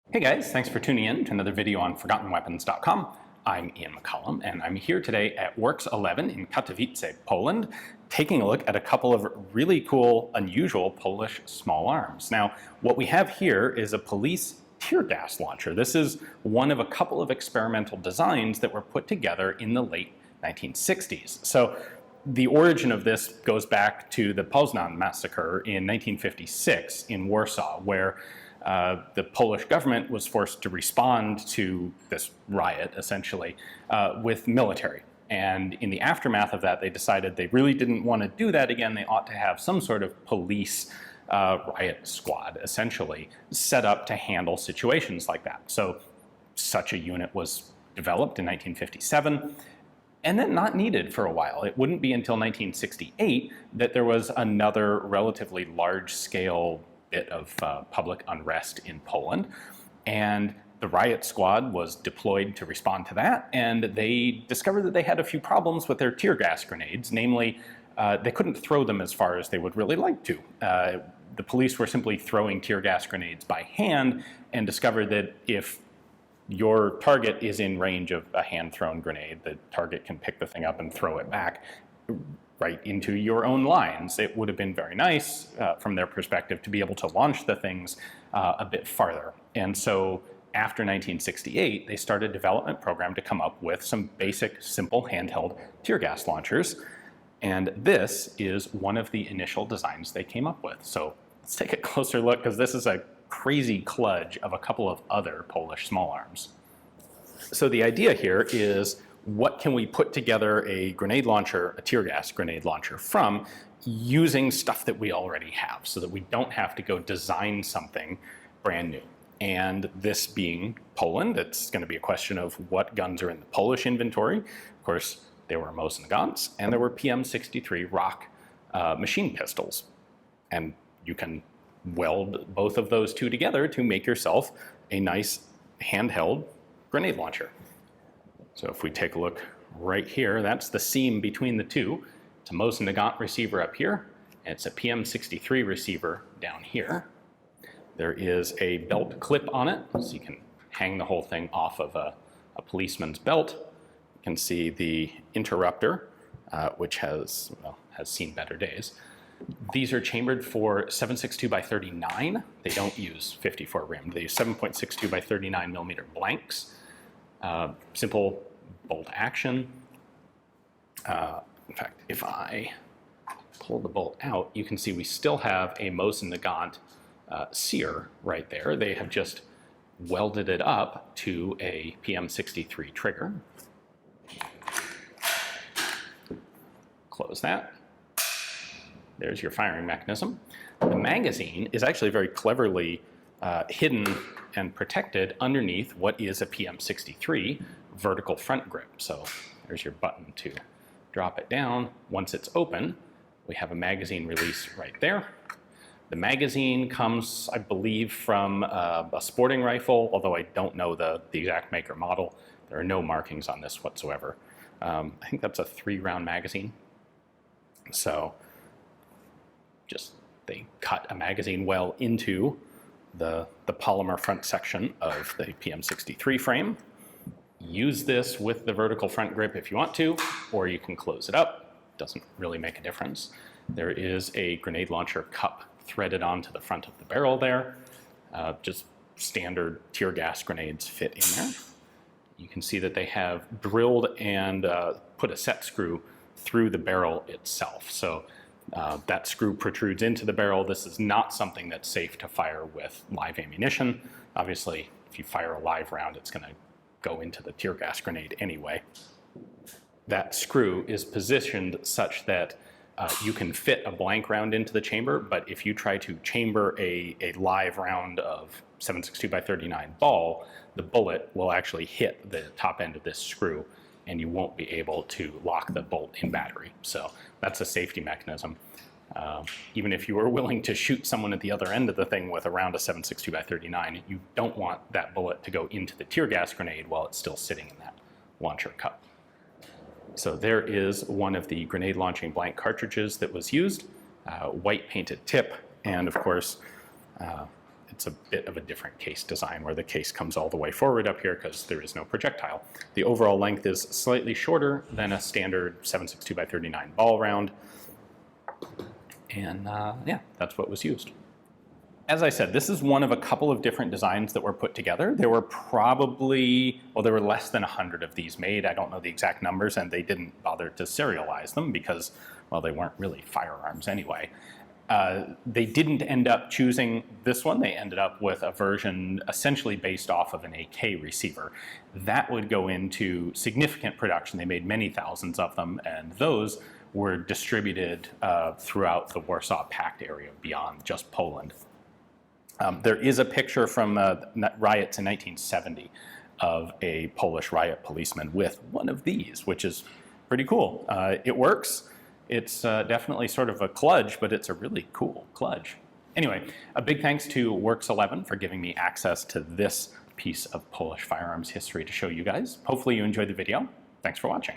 Hey guys, thanks for tuning in to another video on ForgottenWeapons.com. I'm Ian McCollum, and I'm here today at Works 11 in Katowice, Poland, taking a look at a couple of really cool, unusual Polish small arms. Now, what we have here is a police tear gas launcher. This is one of a couple of experimental designs that were put together in the late 1960s. So the origin of this goes back to the Poznań massacre in 1956 in Warsaw, where the Polish government was forced to respond to this riot, essentially, with military. And in the aftermath of that, they decided they really didn't want to do that again. They ought to have some sort of police riot squad, essentially, set up to handle situations like that. So such a unit was developed in 1957. And then not needed for a while. It wouldn't be until 1968 that there was another relatively large-scale bit of public unrest in Poland, and the riot squad was deployed to respond to that, and they discovered that they had a few problems with their tear gas grenades. Namely, they couldn't throw them as far as they would really like to. The police were simply throwing tear gas grenades by hand, and discovered that if your target is in range of a hand-thrown grenade, the target can pick the thing up and throw it back right into your own lines. It would have been very nice from their perspective to be able to launch the things a bit farther. And so after 1968, they started a development program to come up with some basic, simple handheld tear gas launchers. And this is one of the initial designs they came up with. So let's take a closer look, because this is a crazy kludge of a couple of other Polish small arms. So the idea here is, what can we put together a grenade launcher, a tear gas grenade launcher from, using stuff that we already have, so that we don't have to go design something brand new. And this being Poland, it's going to be a question of what guns are in the Polish inventory. Of course, there were Mosin-Nagants and there were PM63 rock machine pistols. And you can weld both of those two together to make yourself a nice handheld grenade launcher. So if we take a look right here, that's the seam between the two. It's a Mosin-Nagant receiver up here, and it's a PM63 receiver down here. There is a belt clip on it, so you can hang the whole thing off of a policeman's belt. You can see the interrupter, which has seen better days. These are chambered for 7.62 by 39. They don't use 54 rim. They use 7.62 by 39 millimeter blanks. Simple bolt action. In fact, if I pull the bolt out, you can see we still have a Mosin-Nagant sear right there. They have just welded it up to a PM63 trigger. Close that. There's your firing mechanism. The magazine is actually very cleverly hidden and protected underneath what is a PM63 vertical front grip. So there's your button to drop it down. Once it's open, we have a magazine release right there. The magazine comes, I believe, from a sporting rifle, although I don't know the exact make or model. There are no markings on this whatsoever. I think that's a 3-round magazine. So they cut a magazine well into the polymer front section of the PM63 frame. Use this with the vertical front grip if you want to, or you can close it up. Doesn't really make a difference. There is a grenade launcher cup threaded onto the front of the barrel there. Just standard tear gas grenades fit in there. You can see that they have drilled and put a set screw through the barrel itself. So that screw protrudes into the barrel. This is not something that's safe to fire with live ammunition. Obviously, if you fire a live round, it's going to go into the tear gas grenade anyway. That screw is positioned such that you can fit a blank round into the chamber, but if you try to chamber a live round of 7.62 by 39 ball, the bullet will actually hit the top end of this screw, and you won't be able to lock the bolt in battery. So that's a safety mechanism. Even if you were willing to shoot someone at the other end of the thing with a round of 7.62 by 39, you don't want that bullet to go into the tear gas grenade while it's still sitting in that launcher cup. So there is one of the grenade launching blank cartridges that was used, white painted tip, and of course, It's a bit of a different case design where the case comes all the way forward up here because there is no projectile. The overall length is slightly shorter than a standard 7.62 by 39 ball round. And yeah, that's what was used. As I said, this is one of a couple of different designs that were put together. There were probably, well, there were less than 100 of these made. I don't know the exact numbers, and they didn't bother to serialize them because, well, they weren't really firearms anyway. They didn't end up choosing this one. They ended up with a version essentially based off of an AK receiver. That would go into significant production. They made many thousands of them, and those were distributed throughout the Warsaw Pact area beyond just Poland. There is a picture from riots in 1970 of a Polish riot policeman with one of these, which is pretty cool. It works. It's definitely sort of a kludge, but it's a really cool kludge. Anyway, a big thanks to Works11 for giving me access to this piece of Polish firearms history to show you guys. Hopefully you enjoyed the video. Thanks for watching.